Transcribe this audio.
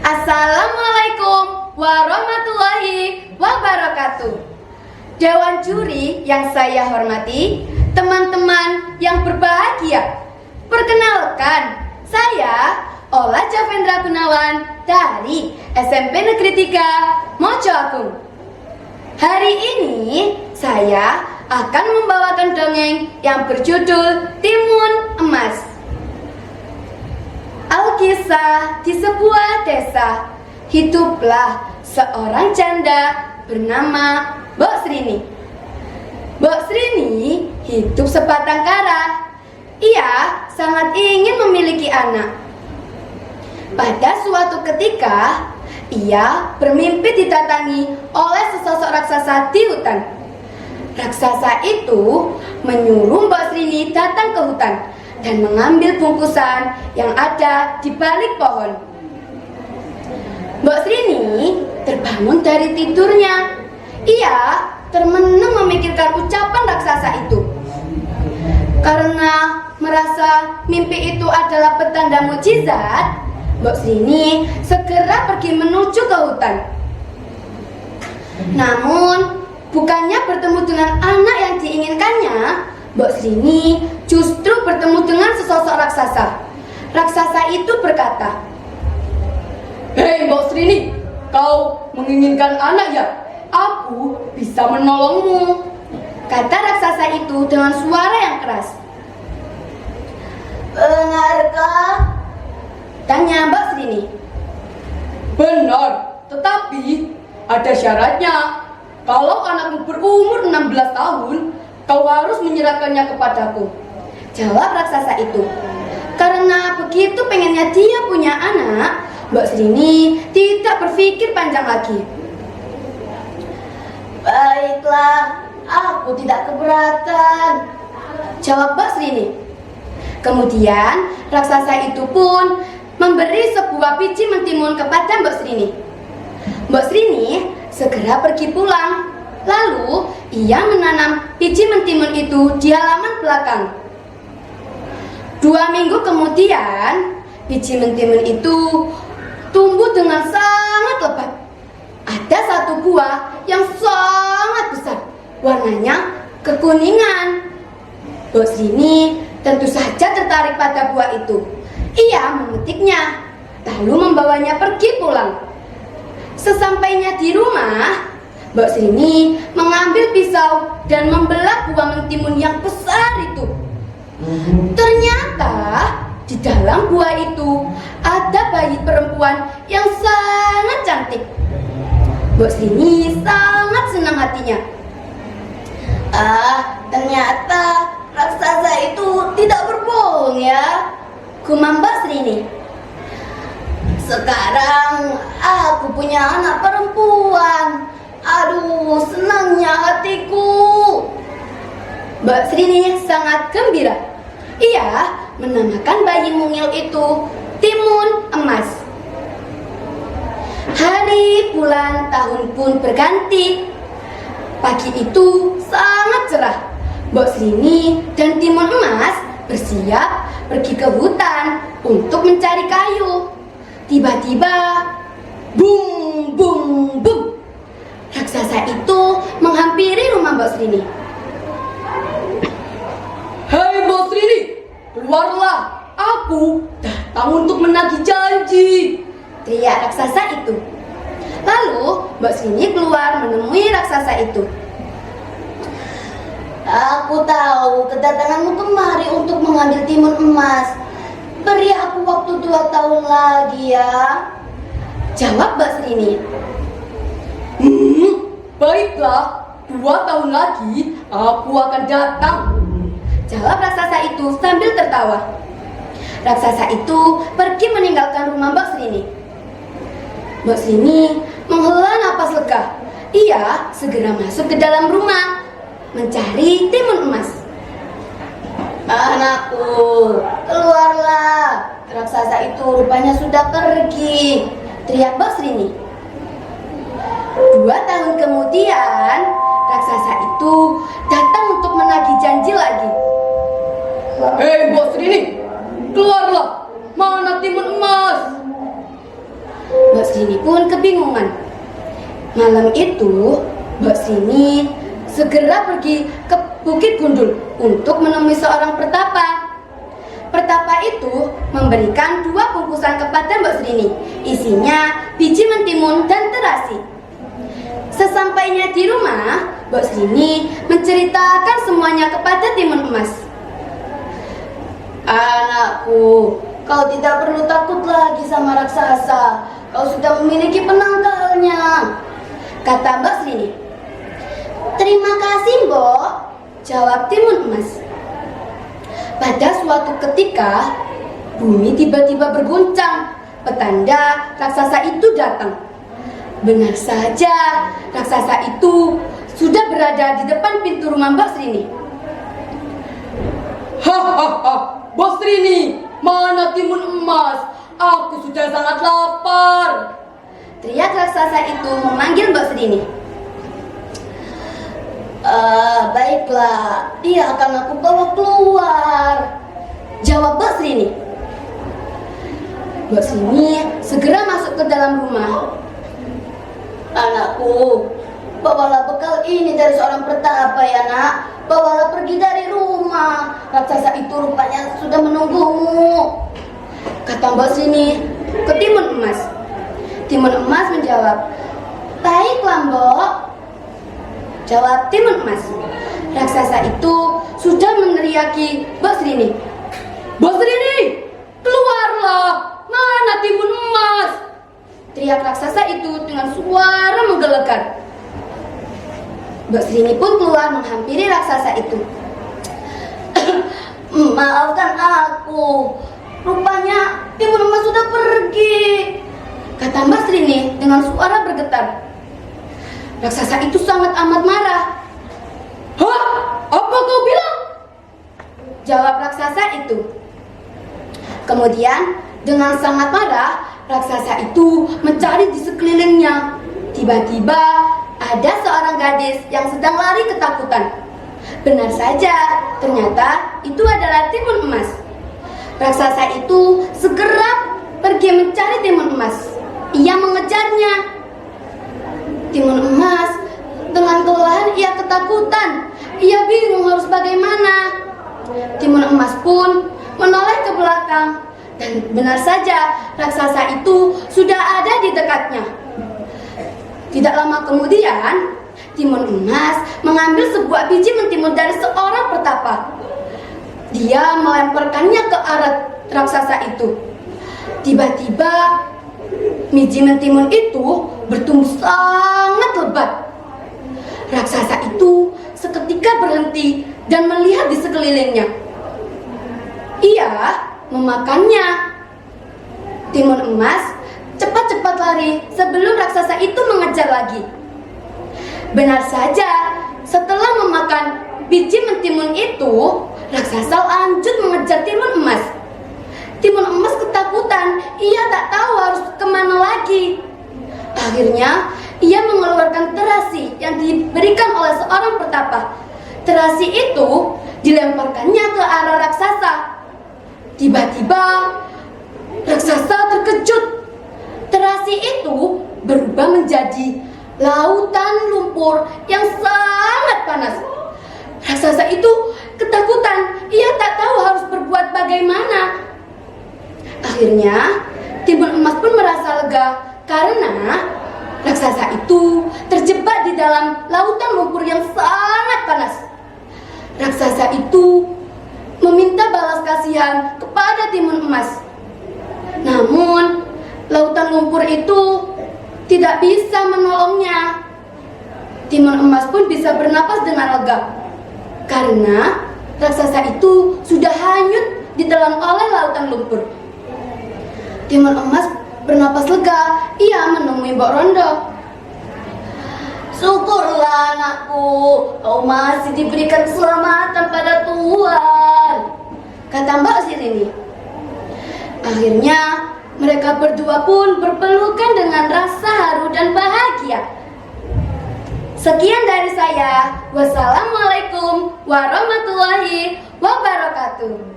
Assalamualaikum warahmatullahi wabarakatuh. Dewan juri yang saya hormati, teman-teman yang berbahagia, perkenalkan, saya Ola Javendra Gunawan dari SMP Negeri 3 Mojo Agung. Hari ini saya akan membawakan dongeng yang berjudul Timun Emas. Alkisah di sebuah desa, hiduplah seorang janda bernama Mbok Srini. Mbok Srini hidup sebatang kara. Ia sangat ingin memiliki anak. Pada suatu ketika, ia bermimpi didatangi oleh sesosok raksasa di hutan. Raksasa itu menyuruh Mbok Srini datang ke hutan dan mengambil bungkusan yang ada di balik pohon. Mbok Srini terbangun dari tidurnya. Ia termenung memikirkan ucapan raksasa itu. Karena merasa mimpi itu adalah petanda mukjizat, Mbok Srini segera pergi menuju ke hutan. Namun, bukannya bertemu dengan anak yang diinginkannya, Mbok Srini justru bertemu dengan sesosok raksasa. Raksasa itu berkata, "Hei Mbok Srini, kau menginginkan anak ya? Aku bisa menolongmu," kata raksasa itu dengan suara yang keras. "Benarkah?" tanya Mbok Srini. "Benar, tetapi ada syaratnya. Kalau anakmu berumur 16 tahun, kau harus menyerahkannya kepadaku," jawab raksasa itu. Karena begitu pengennya dia punya anak, Mbok Srini tidak berpikir panjang lagi. "Baiklah, aku tidak keberatan," jawab Mbok Srini. Kemudian raksasa itu pun memberi sebuah biji mentimun kepada Mbok Srini. Mbok Srini segera pergi pulang. Lalu ia menanam biji mentimun itu di halaman belakang. 2 minggu kemudian, biji mentimun itu tumbuh dengan sangat lebat. Ada satu buah yang sangat besar, warnanya kekuningan. Mbok Srini tentu saja tertarik pada buah itu. Ia memetiknya, lalu membawanya pergi pulang. Sesampainya di rumah, Mbok Srini mengambil pisau dan membelah buah mentimun yang besar itu. Ternyata di dalam buah itu ada bayi perempuan yang sangat cantik. Mbok Srini sangat senang hatinya. Ternyata raksasa itu tidak berbohong ya, gumam Mbok Srini. Sekarang aku punya anak perempuan. Aduh, senangnya hatiku. Mbok Srini sangat gembira. Ia menamakan bayi mungil itu Timun Emas. Hari, bulan, tahun pun berganti. Pagi itu sangat cerah. Mbok Srini dan Timun Emas bersiap pergi ke hutan untuk mencari kayu. Tiba-tiba, bung, bung, bung, raksasa itu menghampiri rumah Mbok Srini. "Hei Mbok Srini, keluarlah, aku datang untuk menagih janji," teriak raksasa itu. Lalu Mbok Srini keluar menemui raksasa itu. "Aku tahu kedatanganmu kemari untuk mengambil timun emas. Beri aku waktu 2 tahun lagi ya," jawab Mbok Srini. Baiklah, 2 tahun lagi aku akan datang," jawab raksasa itu sambil tertawa. Raksasa itu pergi meninggalkan rumah Mbok Srini. Mbok Srini menghela napas lega. Ia segera masuk ke dalam rumah mencari timun emas. "Anakku, keluarlah, raksasa itu rupanya sudah pergi," teriak Mbok Srini. 2 tahun kemudian, raksasa itu datang untuk menagih janji lagi. "Hei Mbok Srini, keluarlah, mana timun emas?" Mbak Srini pun kebingungan. Malam itu, Mbak Srini segera pergi ke Bukit Gundul untuk menemui seorang pertapa. Pertapa itu memberikan 2 bungkusan kepada Mbak Srini. Isinya biji mentimun dan terasi. Sesampainya di rumah, Mbak Srini menceritakan semuanya kepada Timun Emas. "Anakku, kau tidak perlu takut lagi sama raksasa. Kau sudah memiliki penangkalnya," kata Mbak Srini. "Terima kasih, Mbok," jawab Timun Emas. Pada suatu ketika, bumi tiba-tiba berguncang, petanda raksasa itu datang. Benar saja, raksasa itu sudah berada di depan pintu rumah Mbak Srini. "Hahaha, Mbak Srini, mana Timun Emas? Aku sudah sangat lapar," teriak raksasa itu memanggil Mbak Srini. "Baiklah, dia akan aku bawa keluar," jawab Mbak Srini. Mbak Srini segera masuk ke dalam rumah. "Anakku, bawalah bekal ini dari seorang pertapa ya nak. Bawalah pergi dari rumah. Raksasa itu rupanya sudah menunggumu," kata Mbak Srini ke Timun Emas. Timun Emas menjawab, "Baiklah, Mbok," jawab Timun Emas. Raksasa itu sudah meneriaki Mbak Srini. "Mbak Srini, keluarlah! Mana Timun Emas?" teriak raksasa itu dengan suara menggelegar. Mbak Srini pun keluar menghampiri raksasa itu. "Maafkan aku, rupanya Timun Emas sudah pergi," kata Mbak Srini dengan suara bergetar. Raksasa itu sangat amat marah. "Hah? Apa kau bilang?" jawab raksasa itu. Kemudian dengan sangat marah, raksasa itu mencari di sekelilingnya. Tiba-tiba ada seorang gadis yang sedang lari ketakutan. Benar saja, ternyata itu adalah Timun Emas. Raksasa itu segera pergi mencari Timun Emas. Ia mengejarnya. Timun Emas dengan kelelahan ia ketakutan. Ia bingung harus bagaimana. Timun Emas pun menoleh ke belakang. Dan benar saja, raksasa itu sudah ada di dekatnya. Tidak lama kemudian, Timun Emas mengambil sebuah biji mentimun dari seorang pertapa. Dia melemparkannya ke arah raksasa itu. Tiba-tiba, biji mentimun itu bertumbuh sangat lebat. Raksasa itu seketika berhenti dan melihat di sekelilingnya. Ia memakannya. Timun Emas cepat-cepat lari sebelum raksasa itu mengejar lagi. Benar saja, setelah memakan biji mentimun itu, raksasa lanjut mengejar Timun Emas. Timun Emas ketakutan, ia tak tahu harus kemana lagi. Akhirnya, ia mengeluarkan terasi yang diberikan oleh seorang pertapa. Terasi itu dilemparkannya ke arah raksasa. Tiba-tiba, raksasa terkejut. Terasi itu berubah menjadi lautan lumpur yang sangat panas. Raksasa itu ketakutan, ia tak tahu harus berbuat bagaimana. Akhirnya, Timun Emas pun merasa lega karena raksasa itu terjebak di dalam lautan lumpur yang sangat panas. Raksasa itu meminta balas kasihan kepada Timun Emas. Namun, lautan lumpur itu tidak bisa menolongnya. Timun Emas pun bisa bernapas dengan lega karena raksasa itu sudah hanyut ditelan oleh lautan lumpur. Timun Emas bernapas lega, ia menemui Mbok Rondo. "Syukurlah anakku, kau masih diberikan keselamatan pada Tuhan," kata Mbak Srini. Akhirnya mereka berdua pun berpelukan dengan rasa haru dan bahagia. Sekian dari saya. Wassalamualaikum warahmatullahi wabarakatuh.